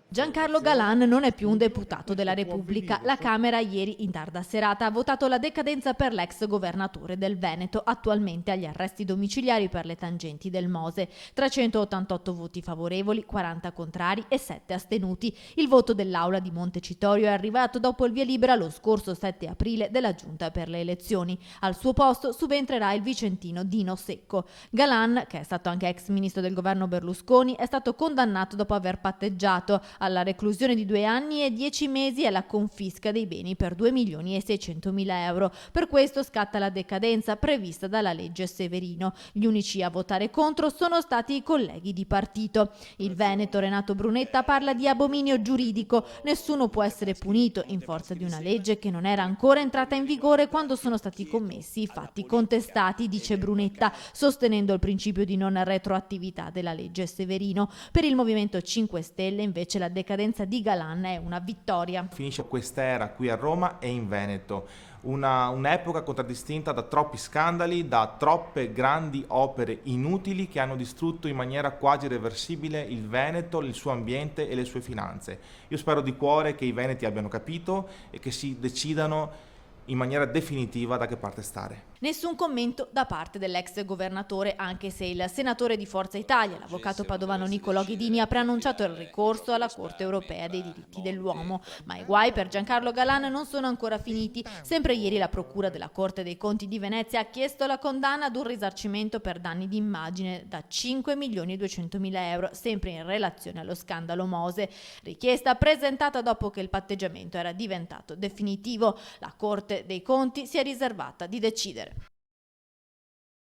Giancarlo Galan non è più un deputato della Repubblica. La Camera ieri in tarda serata ha votato la decadenza per l'ex governatore del Veneto, attualmente agli arresti domiciliari per le tangenti del Mose. 388 voti favorevoli, 40 contrari e 7 astenuti. Il voto dell'Aula di Montecitorio è arrivato dopo il via libera lo scorso 7 aprile della Giunta per le elezioni. Al suo posto subentrerà il vicentino Dino Secco. Galan, che è stato anche ex ministro del governo Berlusconi, è stato condannato dopo aver patteggiato alla reclusione di 2 anni e 10 mesi e alla confisca dei beni per 2.600.000 euro. Per questo scatta la decadenza prevista dalla legge Severino. Gli unici a votare contro sono stati i colleghi di partito. Il veneto Renato Brunetta parla di abominio giuridico. Nessuno può essere punito in forza di una legge che non era ancora entrata in vigore quando sono stati commessi i fatti contestati, dice Brunetta, sostenendo il principio di non retroattività della legge Severino. Per il Movimento 5 Stelle invece la decadenza di Galan è una vittoria. Finisce quest'era qui a Roma e in Veneto, un'epoca contraddistinta da troppi scandali, da troppe grandi opere inutili che hanno distrutto in maniera quasi irreversibile il Veneto, il suo ambiente e le sue finanze. Io spero di cuore che i veneti abbiano capito e che si decidano in maniera definitiva da che parte stare. Nessun commento da parte dell'ex governatore, anche se il senatore di Forza Italia, l'avvocato padovano Nicolò Ghidini, ha preannunciato il ricorso alla Corte Europea dei Diritti dell'Uomo. Ma i guai per Giancarlo Galan non sono ancora finiti. Sempre ieri la Procura della Corte dei Conti di Venezia ha chiesto la condanna ad un risarcimento per danni di immagine da 5.200.000 euro, sempre in relazione allo scandalo Mose. Richiesta presentata dopo che il patteggiamento era diventato definitivo. La Corte dei Conti si è riservata di decidere.